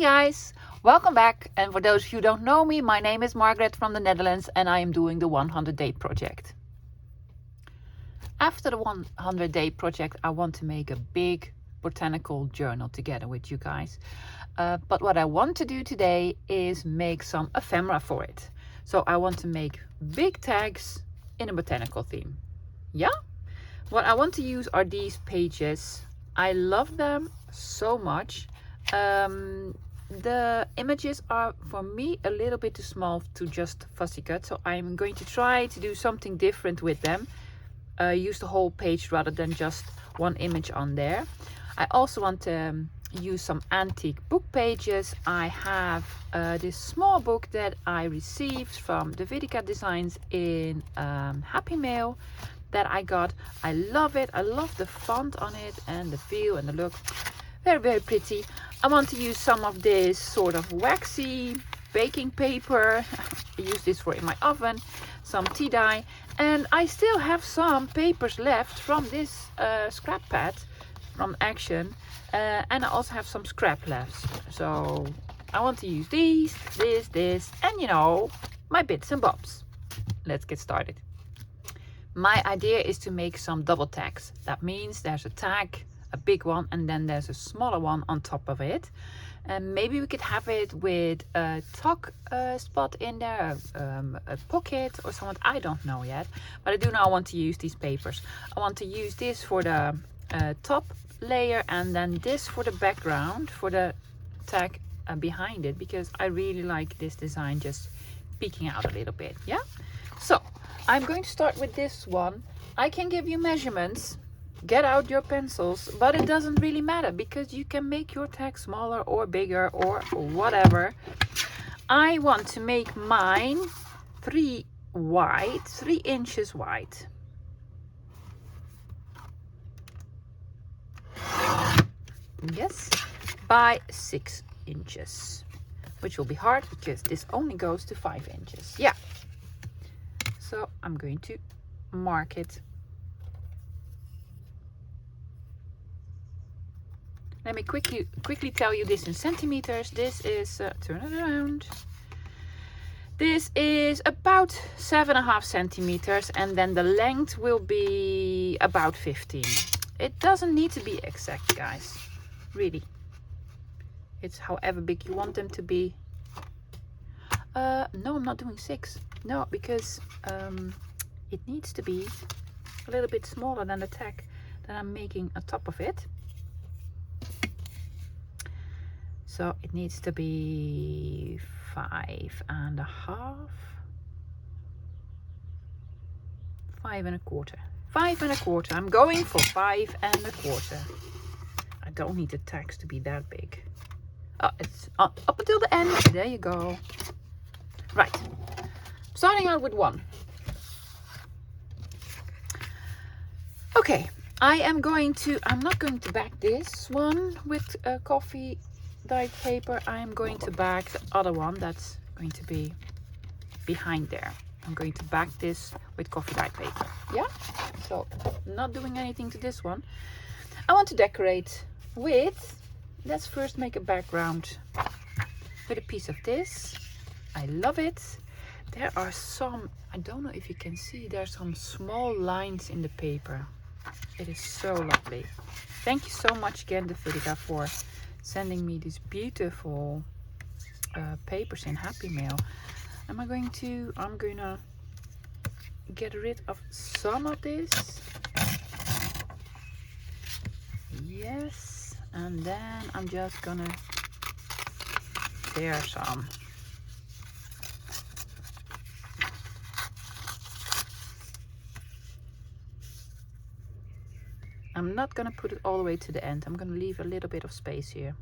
Hey guys, welcome back. And for those of you who don't know me, my name is Margaret from the Netherlands and I am doing the 100-day project. After the 100-day project, I want to make a big botanical journal together with you guys. But what I want to do today is make some ephemera for it. So I want to make big tags in a botanical theme. Yeah? What I want to use are these pages. I love them so much. The images are for me a little bit too small to just fussy cut, so I'm going to try to do something different with them. Use the whole page rather than just one image on there. I also want to use some antique book pages. I have this small book that I received from Botanical Designs in Happy Mail that I got. I love it. I love the font on it and the feel and the look. Very pretty. I want to use some of this sort of waxy baking paper. I use this for in my oven. Some tea dye, and I still have some papers left from this scrap pad from Action, and I also have some scrap left. So I want to use these, this, and you know, my bits and bobs. Let's get started. My idea is to make some double tags. That means there's a tag, a big one, and then there's a smaller one on top of it. And maybe we could have it with a tuck spot in there, a pocket or something. I don't know yet, but I do know I want to use these papers. I want to use this for the top layer and then this for the background, for the tag behind it, because I really like this design just peeking out a little bit. Yeah, so I'm going to start with this one. I can give you measurements. Get out your pencils, but it doesn't really matter because you can make your tag smaller or bigger or whatever. I want to make mine 3 inches wide. Yes, by 6 inches, which will be hard because this only goes to 5 inches. Yeah, so I'm going to mark it. Let me quickly tell you this in centimeters. This is, turn it around. This is about 7.5 centimeters, and then the length will be about 15. It doesn't need to be exact, guys. Really. It's however big you want them to be. No, I'm not doing 6. No, because it needs to be a little bit smaller than the tag that I'm making on top of it. So it needs to be 5.5, 5.25. 5.25. I'm going for 5.25. I don't need the tags to be that big. Oh, it's up until the end. There you go. Right. Starting out with 1. Okay. I'm not going to back this one with coffee dyed paper. I am going to back the other one that's going to be behind there. I'm going to back this with coffee dyed paper. Yeah, so not doing anything to this one. I want to decorate with, let's first make a background with a piece of this. I love it. There are some, I don't know if you can see, there's some small lines in the paper. It is so lovely. Thank you so much again, Botanical, for sending me these beautiful papers in Happy Mail. I'm gonna get rid of some of this. Yes, and then I'm just gonna tear some. I'm not gonna put it all the way to the end. I'm gonna leave a little bit of space here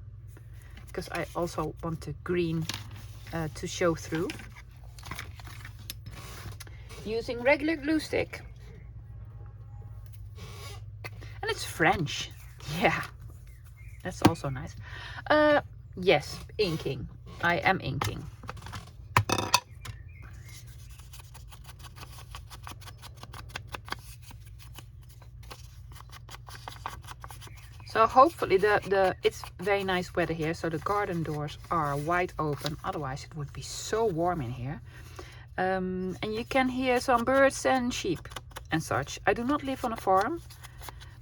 because I also want the green to show through. Using regular glue stick. And it's French. Yeah, that's also nice. Yes, inking. I am inking. So hopefully it's very nice weather here, so the garden doors are wide open. Otherwise it would be so warm in here. And you can hear some birds and sheep and such. I do not live on a farm,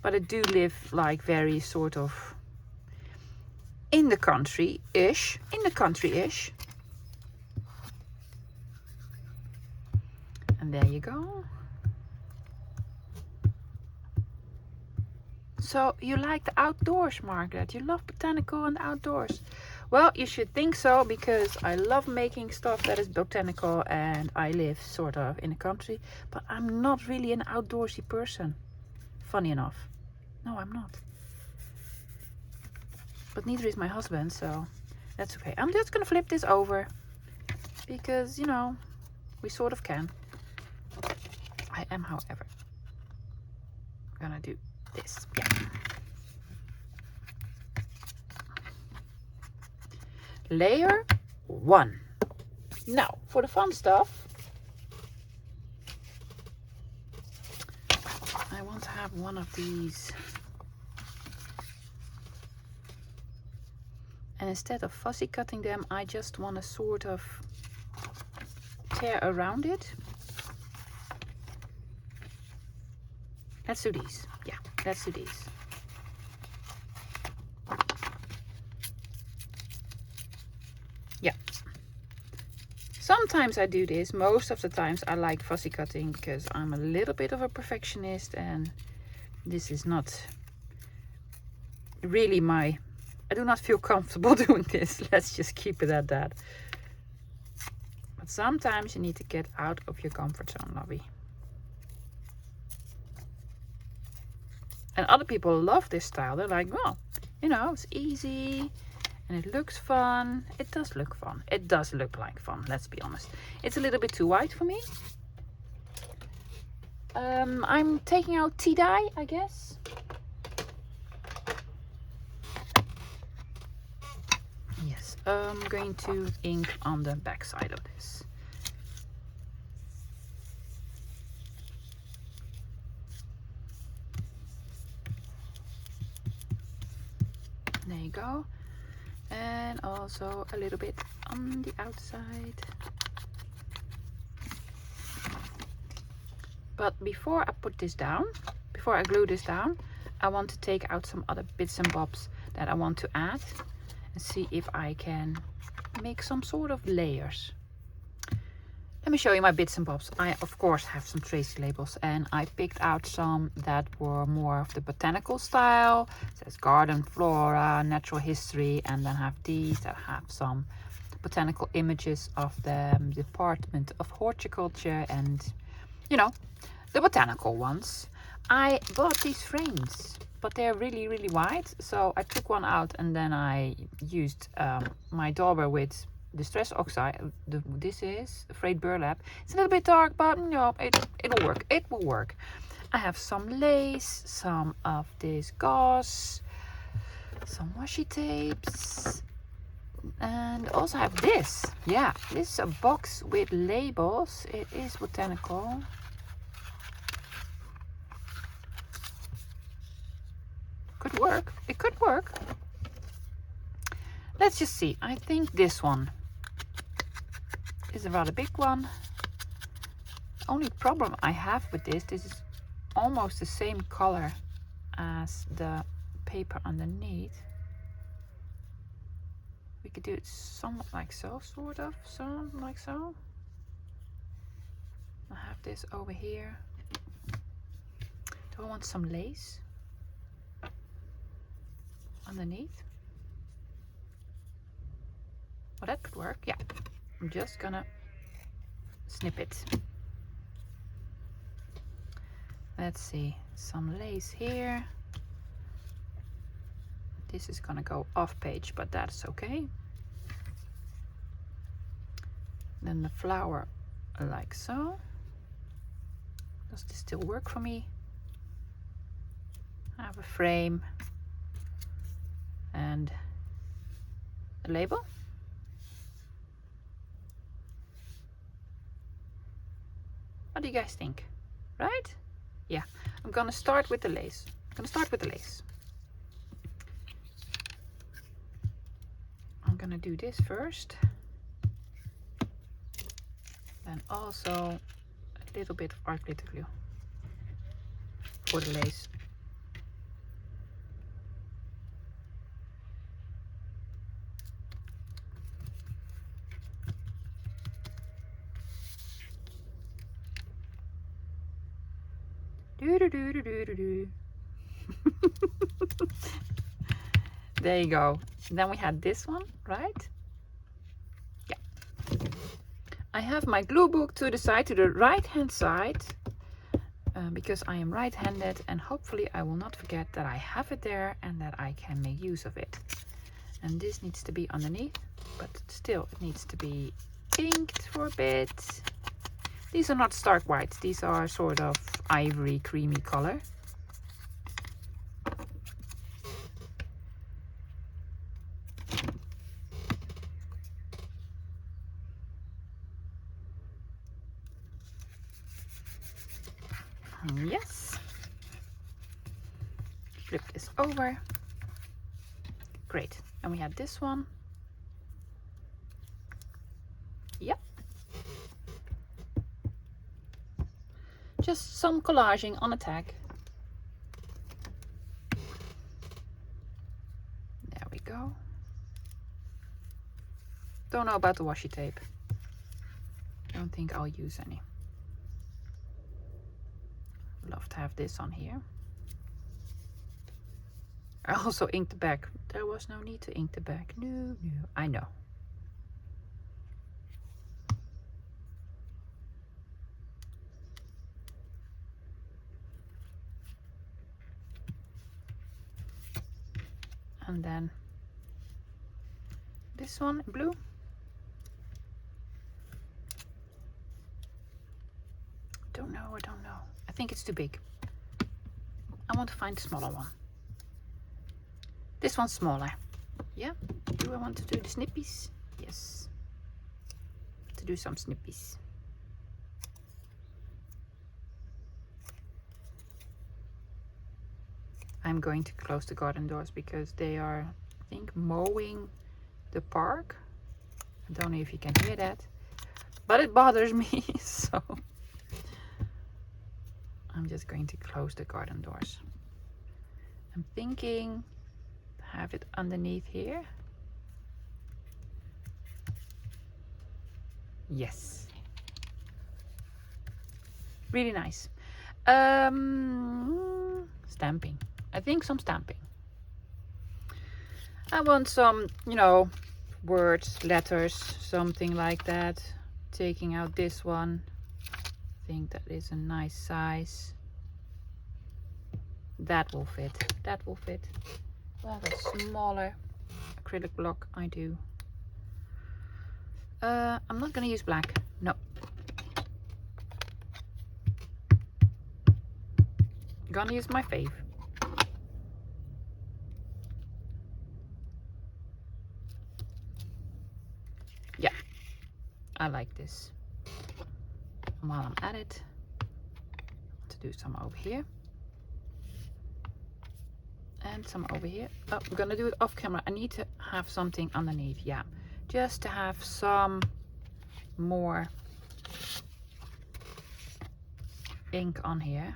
but I do live like very sort of in the country-ish. And there you go. So you like the outdoors, Margaret? You love botanical and outdoors? Well, you should think so, because I love making stuff that is botanical, and I live sort of in the country, but I'm not really an outdoorsy person. Funny enough. No, I'm not. But neither is my husband, so that's okay. I'm just gonna flip this over because, you know, we sort of can. I am, however, gonna do this. Yeah. Layer 1. Now, for the fun stuff, I want to have one of these. And instead of fussy cutting them, I just want to sort of tear around it. Let's do these. Yeah, let's do these. Yeah. Sometimes I do this. Most of the times I like fussy cutting because I'm a little bit of a perfectionist, and this is not really my... I do not feel comfortable doing this. Let's just keep it at that. But sometimes you need to get out of your comfort zone, lovey. And other people love this style. They're like, well, you know, it's easy and it looks fun. It does look fun. It does look like fun, let's be honest. It's a little bit too white for me. I'm taking out tea dye, I guess. Yes, I'm going to ink on the back side of this. There you go. And also a little bit on the outside. But before I put this down, before I glue this down, I want to take out some other bits and bobs that I want to add and see if I can make some sort of layers. Let me show you my bits and bobs. I of course have some Tracy labels, and I picked out some that were more of the botanical style. It says garden, flora, natural history, and then have these that have some botanical images of the Department of Horticulture and, you know, the botanical ones. I bought these frames, but they're really, really wide. So I took one out and then I used my dauber with Distress Oxide. This is frayed burlap. It's a little bit dark, but you know, it'll work. It will work. I have some lace, some of this gauze, some washi tapes, and also have this. Yeah, this is a box with labels. It is botanical. Could work. It could work. Let's just see. I think this one is a rather big one. The only problem I have with this is almost the same color as the paper underneath. We could do it somewhat like so, sort of, something like so. I have this over here. Do I want some lace underneath? Well, that could work. Yeah, I'm just gonna snip it. Let's see, some lace here. This is gonna go off page, but that's okay. Then the flower like so. Does this still work for me? I have a frame and a label. What do you guys think? Right? Yeah, I'm gonna start with the lace. I'm gonna start with the lace. I'm gonna do this first. And also a little bit of art glitter glue for the lace. Do do do do do do do. There you go. Then we had this one, right? Yeah. I have my glue book to the side, to the right hand side, because I am right-handed, and hopefully I will not forget that I have it there and that I can make use of it. And this needs to be underneath, but still it needs to be inked for a bit. These are not stark whites, these are sort of ivory creamy color. Yes. Flip this over. Great. And we had this one. Yep. Just some collaging on a tag. There we go. Don't know about the washi tape. Don't think I'll use any. Love to have this on here. I also inked the back. There was no need to ink the back. No, I know. And then this one in blue. Don't know, I don't know. I think it's too big. I want to find a smaller one. This one's smaller. Yeah. Do I want to do the snippies? Yes. To do some snippies. I'm going to close the garden doors because they are, I think, mowing the park. I don't know if you can hear that, but it bothers me, so I'm just going to close the garden doors. I'm thinking have it underneath here. Yes. Really nice. Stamping. I think some stamping. I want some, you know, words, letters, something like that. Taking out this one. I think that is a nice size. That will fit. That will fit. Well, a smaller acrylic block, I do. I'm not gonna use black. No. Gonna use my fave. Yeah, I like this. And while I'm at it, to do some over here. And some over here. Oh, I'm gonna do it off camera. I need to have something underneath, yeah. Just to have some more ink on here.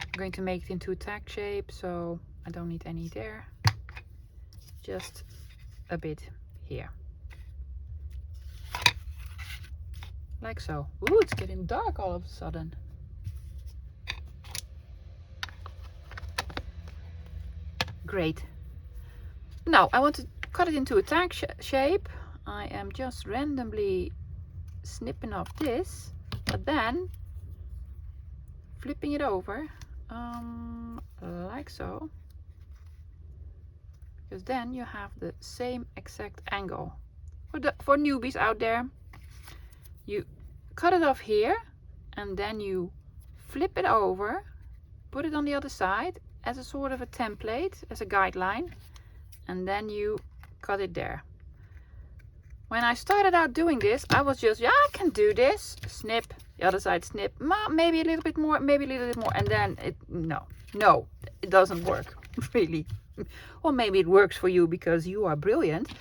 I'm going to make it into a tag shape, so I don't need any there. Just a bit here. Like so. Ooh, it's getting dark all of a sudden. Great. Now I want to cut it into a tag shape. I am just randomly snipping off this, but then flipping it over like so, because then you have the same exact angle. For newbies out there, you cut it off here and then you flip it over, put it on the other side as a sort of a template, as a guideline, and then you cut it there. When I started out doing this, I was just, yeah, I can do this. Snip, the other side snip, maybe a little bit more, maybe a little bit more, and then it, no, it doesn't work. Really, Or maybe it works for you because you are brilliant,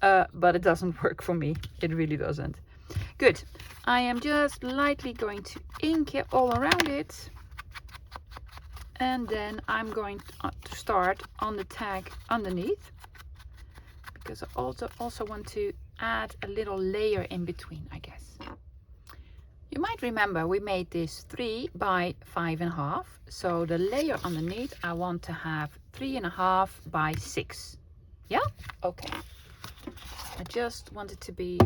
but it doesn't work for me. It really doesn't. Good. I am just lightly going to ink it all around it. And then I'm going to start on the tag underneath, because I also want to add a little layer in between, I guess. You might remember we made this 3 by 5.5. So the layer underneath I want to have 3.5 by 6. Yeah? Okay. I just want it to be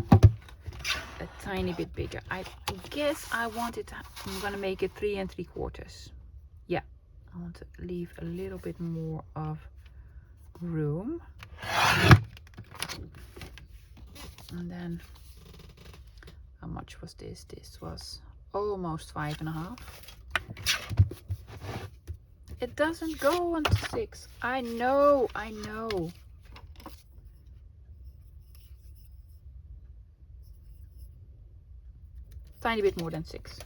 a tiny bit bigger. I guess I want it to, I'm gonna make it 3 3/4. Yeah, I want to leave a little bit more of room. And then, how much was this? This was almost 5.5. It doesn't go onto 6. I know, I know. Tiny bit more than 6.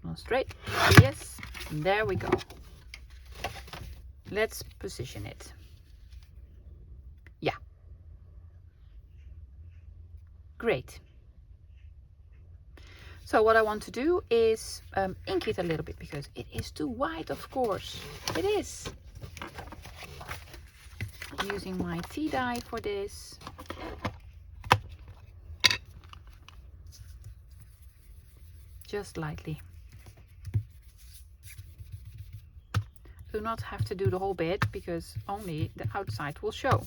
On straight. Yes, there we go. Let's position it. Yeah. Great. So what I want to do is ink it a little bit, because it is too white, of course. It is. Using my tea dye for this. Just lightly. Do not have to do the whole bit, because only the outside will show.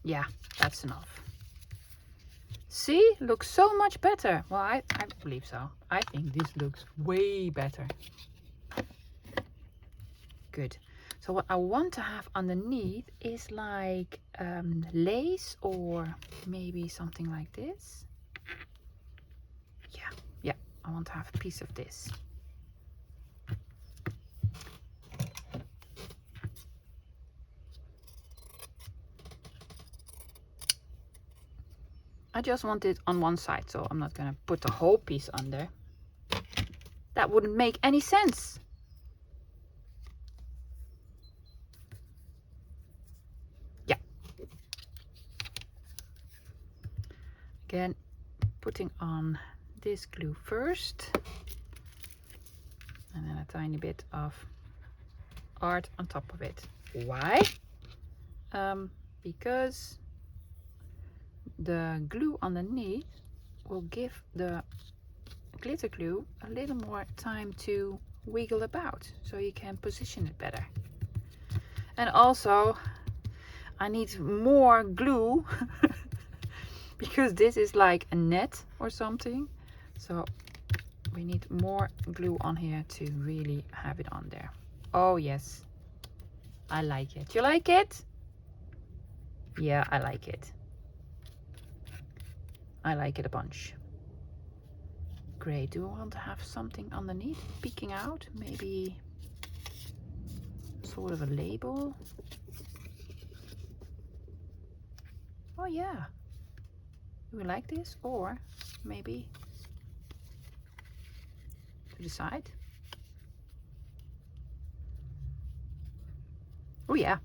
Yeah, that's enough. See, looks so much better. Well, I believe so. I think this looks way better. Good. So what I want to have underneath is like lace, or maybe something like this. Yeah, I want to have a piece of this. I just want it on one side, so I'm not going to put the whole piece on there. That wouldn't make any sense. Yeah. Again, putting on this glue first. And then a tiny bit of art on top of it. Why? Because the glue underneath will give the glitter glue a little more time to wiggle about, so you can position it better. And also I need more glue because this is like a net or something, so we need more glue on here to really have it on there. Oh yes, I like it. You like it? Yeah, I like it. I like it a bunch. Great. Do I want to have something underneath peeking out? Maybe sort of a label. Oh yeah. Do we like this? Or maybe to the side? Oh yeah.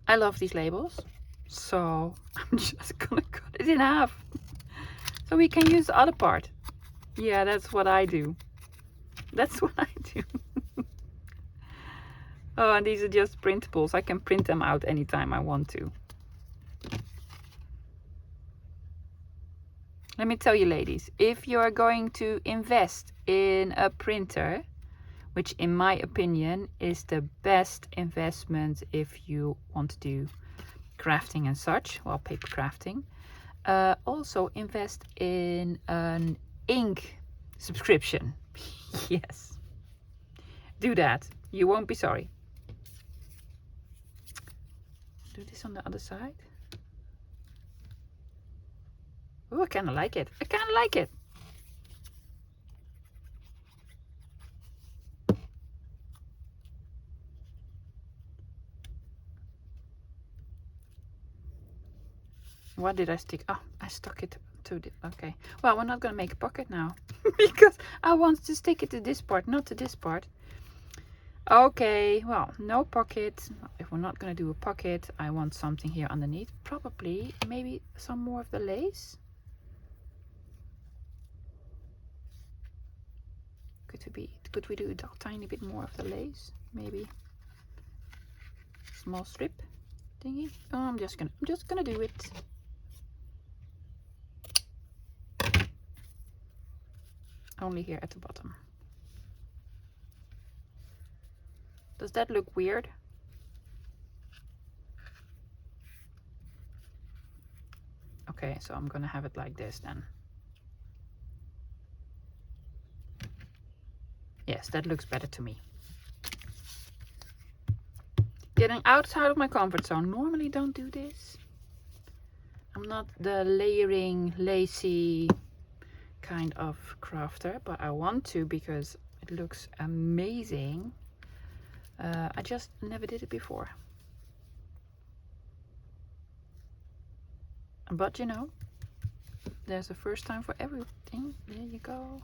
I love these labels. So I'm just gonna cut it in half. So we can use the other part. Yeah, that's what I do. That's what I do. Oh, and these are just printables. I can print them out anytime I want to. Let me tell you, ladies, if you're going to invest in a printer, which in my opinion is the best investment if you want to do crafting and such, well, paper crafting, also invest in an ink subscription. Yes, do that. You won't be sorry. Do this on the other side. Oh, I kind of like it. I kind of like it. What did I stick? Oh, I stuck it to the, okay. Well, we're not gonna make a pocket now because I want to stick it to this part, not to this part. Okay, well, no pocket. If we're not gonna do a pocket, I want something here underneath. Probably, maybe some more of the lace. Could we do a tiny bit more of the lace? Maybe small strip thingy. Oh, I'm just gonna do it. Only here at the bottom. Does that look weird? Okay, so I'm gonna have it like this then. Yes, that looks better to me. Getting outside of my comfort zone. Normally don't do this. I'm not the layering, lacy kind of crafter, but I want to because it looks amazing. I just never did it before. But you know, there's a first time for everything. There you go.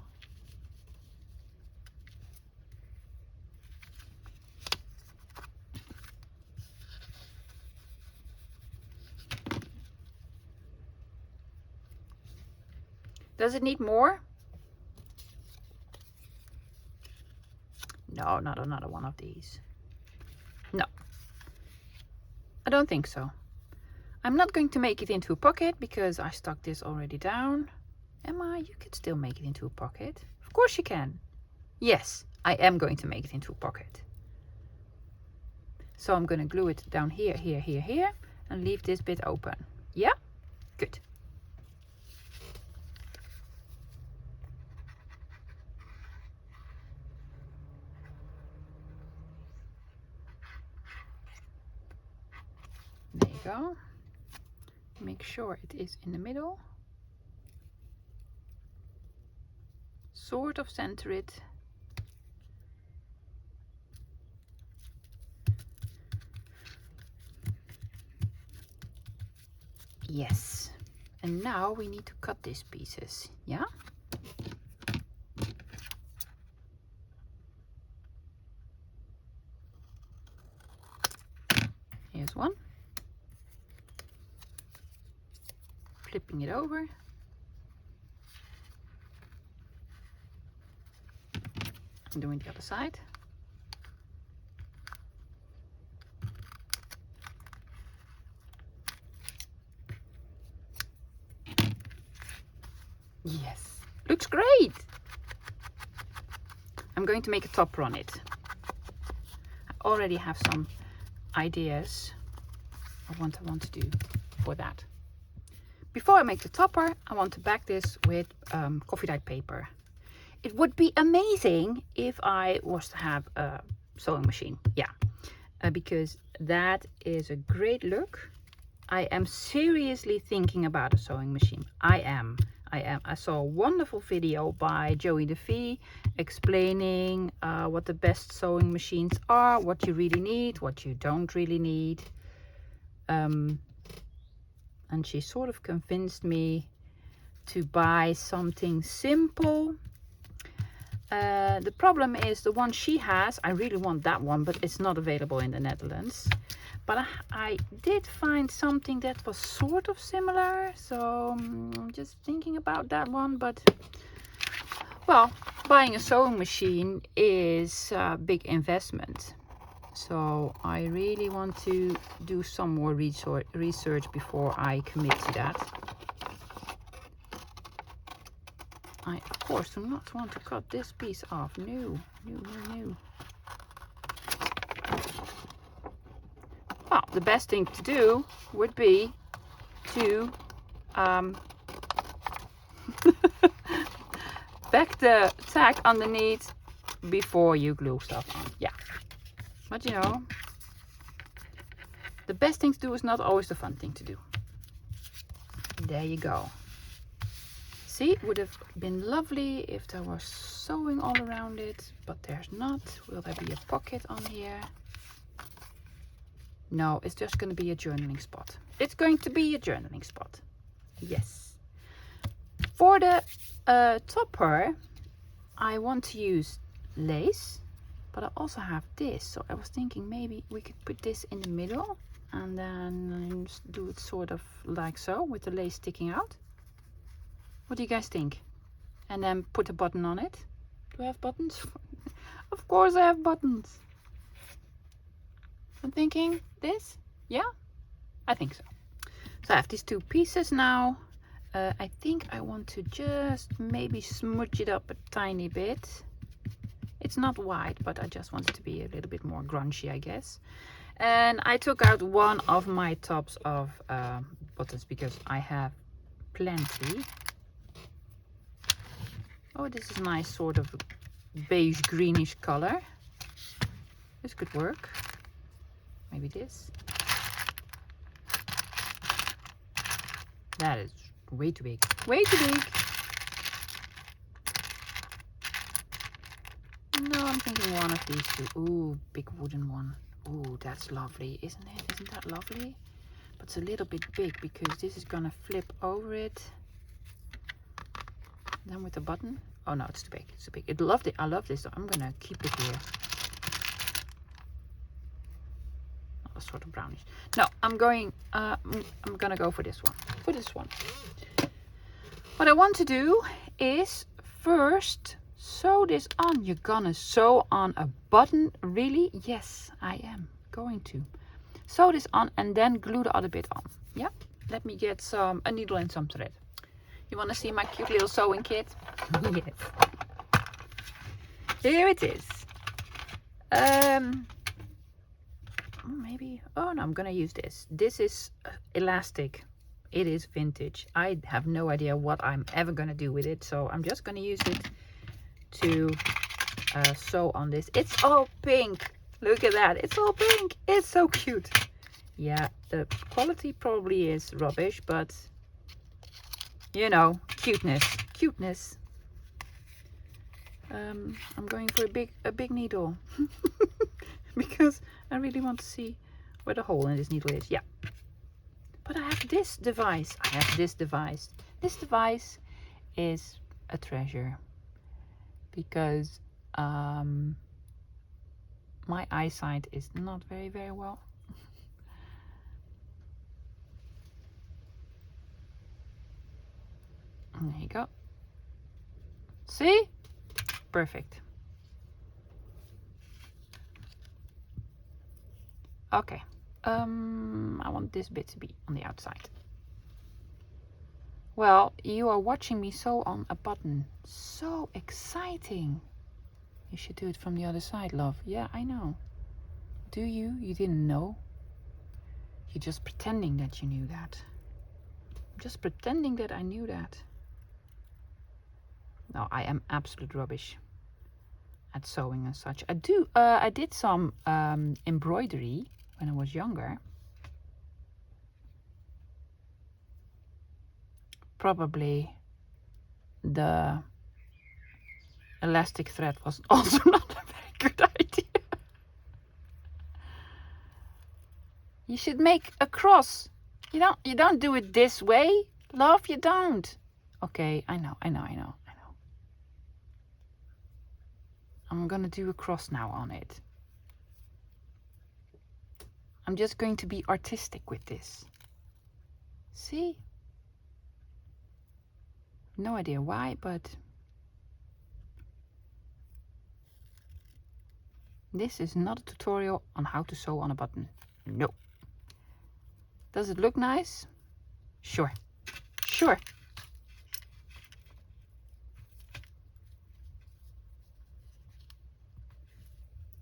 Does it need more? No, not another one of these. No, I don't think so. I'm not going to make it into a pocket because I stuck this already down. Emma, you could still make it into a pocket. Of course you can. Yes, I am going to make it into a pocket. So I'm going to glue it down here, here, here, here, and leave this bit open. Yeah? Good. There you go. Make sure it is in the middle. Sort of center it. Yes. And now we need to cut these pieces. Yeah? Here's one. Flipping it over. And doing the other side. Yes, looks great. I'm going to make a topper on it. I already have some ideas of what I want to do for that. Before I make the topper, I want to back this with coffee dyed paper. It would be amazing if I was to have a sewing machine. Yeah, because that is a great look. I am seriously thinking about a sewing machine. I am. I saw a wonderful video by Joey DeVee explaining what the best sewing machines are, what you really need, what you don't really need. And she sort of convinced me to buy something simple. The problem is the one she has, I really want that one, but it's not available in the Netherlands. But I did find something that was sort of similar, so I'm just thinking about that one. But, well, buying a sewing machine is a big investment. So I really want to do some more research before I commit to that. I, of course, do not want to cut this piece off. No. Well, the best thing to do would be to back the tag underneath before you glue stuff on. Yeah. But you know, the best thing to do is not always the fun thing to do. There you go. See, it would have been lovely if there was sewing all around it, but there's not. Will there be a pocket on here? No, it's just going to be a journaling spot. It's going to be a journaling spot. Yes. For the topper, I want to use lace, but I also have this. So I was thinking maybe we could put this in the middle and then just do it sort of like so with the lace sticking out. What do you guys think? And then put a button on it. Do I have buttons? Of course I have buttons. I'm thinking this? Yeah, I think so. So I have these two pieces now. I think I want to just maybe smudge it up a tiny bit. It's not white, but I just want it to be a little bit more grungy, I guess. And I took out one of my tops of buttons because I have plenty. Oh, this is nice sort of beige greenish color. This could work. Maybe this. That is way too big. Way too big. No, I'm thinking one of these two. Ooh, big wooden one. Ooh, that's lovely, isn't it? Isn't that lovely? But it's a little bit big because this is gonna flip over it. Then with the button. Oh no, it's too big. It's too big. I love this, so I'm gonna keep it here. Oh, sort of brownish. No, I'm gonna go for this one. For this one. What I want to do is first sew this on. You're gonna sew on a button? Really? Yes, I am going to. Sew this on and then glue the other bit on. Yeah? Let me get a needle and some thread. You want to see my cute little sewing kit? Yes. Here it is. Maybe, oh no, I'm gonna use this. This is elastic. It is vintage. I have no idea what I'm ever gonna do with it, so I'm just gonna use it to sew on this. It's all pink. Look at that. It's all pink. It's so cute. Yeah, the quality probably is rubbish, but you know, cuteness. Cuteness. I'm going for a big needle because I really want to see where the hole in this needle is. Yeah. But I have this device. I have this device. This device is a treasure because my eyesight is not very well. There you go. See? Perfect. Okay. I want this bit to be on the outside. Well, you are watching me sew on a button. So exciting. You should do it from the other side, love. Yeah, I know. Do you? You didn't know? You're just pretending that you knew that. I'm just pretending that I knew that. No, I am absolute rubbish at sewing and such. I did some embroidery when I was younger. Probably the elastic thread was also not a very good idea. You should make a cross. You don't do it this way, love. You don't. Okay, I know. I'm gonna do a cross now on it. I'm just going to be artistic with this. See? No idea why, but this is not a tutorial on how to sew on a button. No. Does it look nice? Sure. Sure.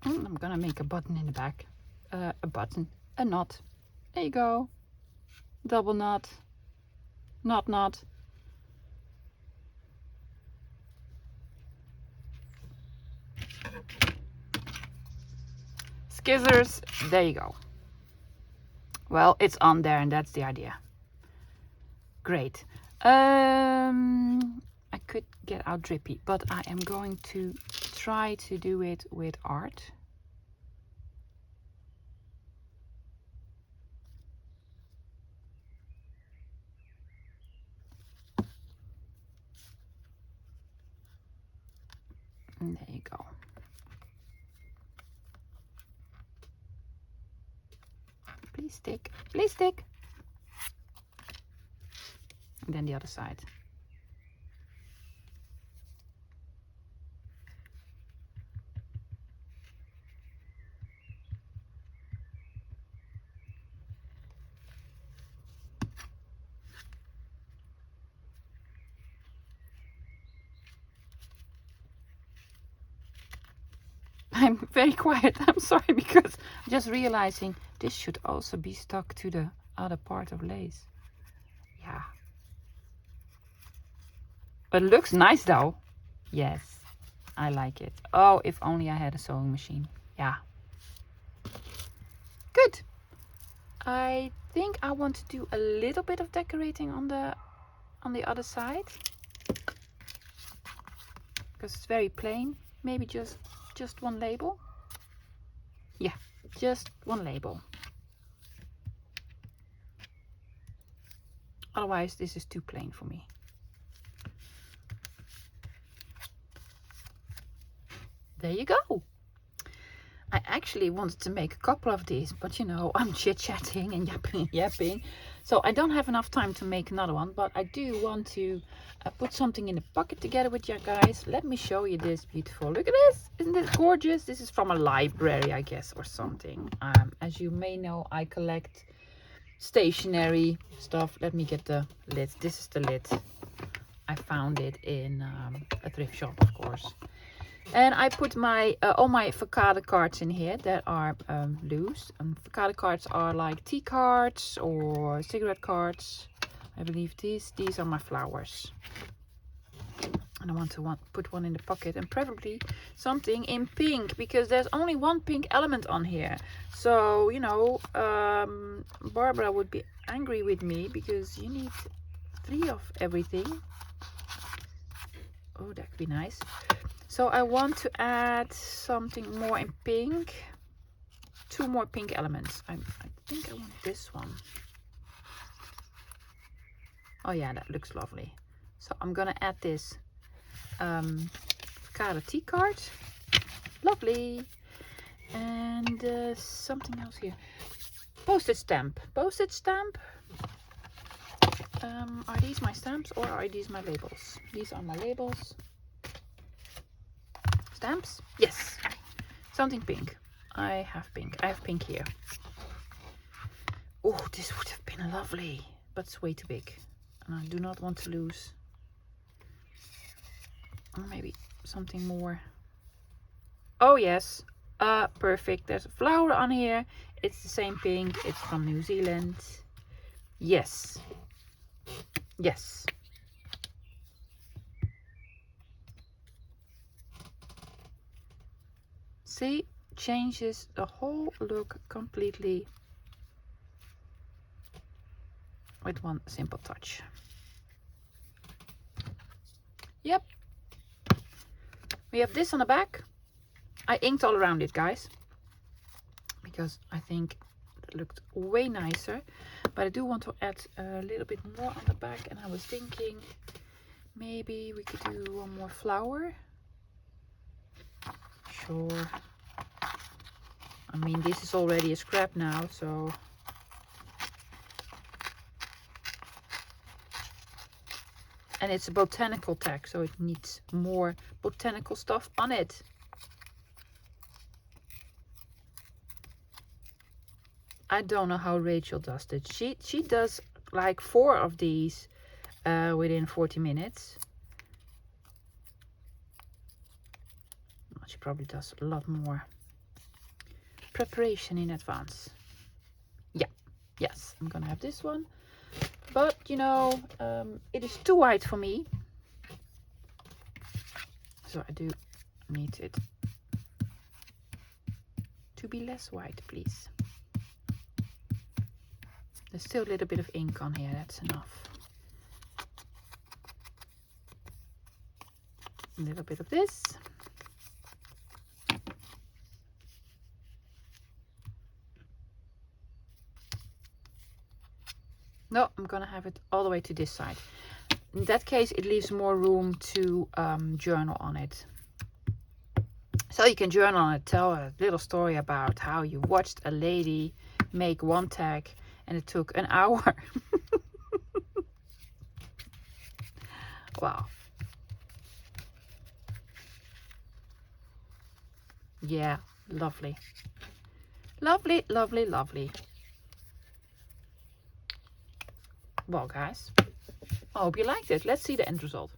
I'm gonna make a button in the back. A button. A knot. There you go. Double knot. Knot. Scissors. There you go. Well, it's on there and that's the idea. Great. I could get out drippy, but I am going to try to do it with art. And there you go. Please stick, please stick. And then the other side. I'm very quiet, I'm sorry, because I'm just realizing this should also be stuck to the other part of lace. Yeah. But it looks nice though. Yes, I like it. Oh, if only I had a sewing machine. Yeah. Good. I think I want to do a little bit of decorating on the other side. Because it's very plain. Maybe just one label. Yeah, just one label. Otherwise, this is too plain for me. There you go. I actually wanted to make a couple of these, but you know, I'm chit-chatting and yapping. So I don't have enough time to make another one, but I do want to put something in the pocket together with you guys. Let me show you this beautiful. Look at this. Isn't this gorgeous? This is from a library, I guess, or something. As you may know, I collect stationery stuff. Let me get the lid. This is the lid. I found it in a thrift shop, of course. And I put my all my facade cards in here that are loose. Facade cards are like tea cards or cigarette cards. I believe these are my flowers. And I want to put one in the pocket, and preferably something in pink, because there's only one pink element on here. So, you know, Barbara would be angry with me because you need 3 of everything. Oh, that could be nice. So I want to add something more in pink. 2 more pink elements. I think I want this one. Oh yeah, that looks lovely. So I'm gonna add this avocado tea card. Lovely. And something else here. Postage stamp. Postage stamp. Are these my stamps or are these my labels? These are my labels. Stamps? Yes. Something pink. I have pink. I have pink here. Oh, this would have been lovely, but it's way too big. And I do not want to lose. Or maybe something more. Oh yes. Perfect. There's a flower on here. It's the same pink. It's from New Zealand. Yes. Yes. See, changes the whole look completely with one simple touch. Yep. We have this on the back. I inked all around it, guys, because I think it looked way nicer. But I do want to add a little bit more on the back, and I was thinking maybe we could do one more flower. Sure. I mean, this is already a scrap now, so and it's a botanical tag, so it needs more botanical stuff on it. I don't know how Rachel does it. She does like 4 of these within 40 minutes. She probably does a lot more preparation in advance. Yeah, yes, I'm gonna have this one. But, you know, it is too white for me. So I do need it to be less white, please. There's still a little bit of ink on here, that's enough. A little bit of this. No, I'm gonna have it all the way to this side. In that case, it leaves more room to journal on it. So you can journal and tell a little story about how you watched a lady make one tag and it took an hour. Wow. Yeah, lovely. Lovely, lovely, lovely. Well, guys, I hope you liked it. Let's see the end result.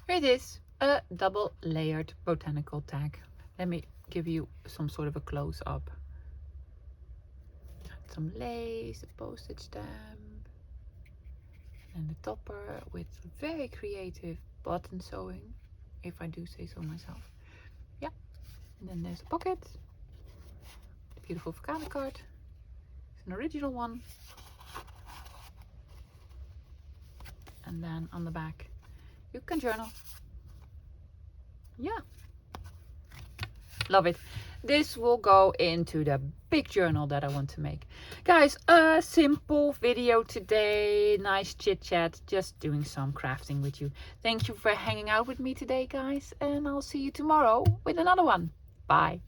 Here it is, a double layered botanical tag. Let me give you some sort of a close-up. Some lace, a postage stamp, and the topper with very creative button sewing, if I do say so myself. Yeah, and then there's a pocket, the beautiful Vocale card. It's an original one. And then on the back, you can journal. Yeah, love it. This will go into the big journal that I want to make. Guys, a simple video today. Nice chit chat, just doing some crafting with you. Thank you for hanging out with me today, guys, and I'll see you tomorrow with another one. Bye.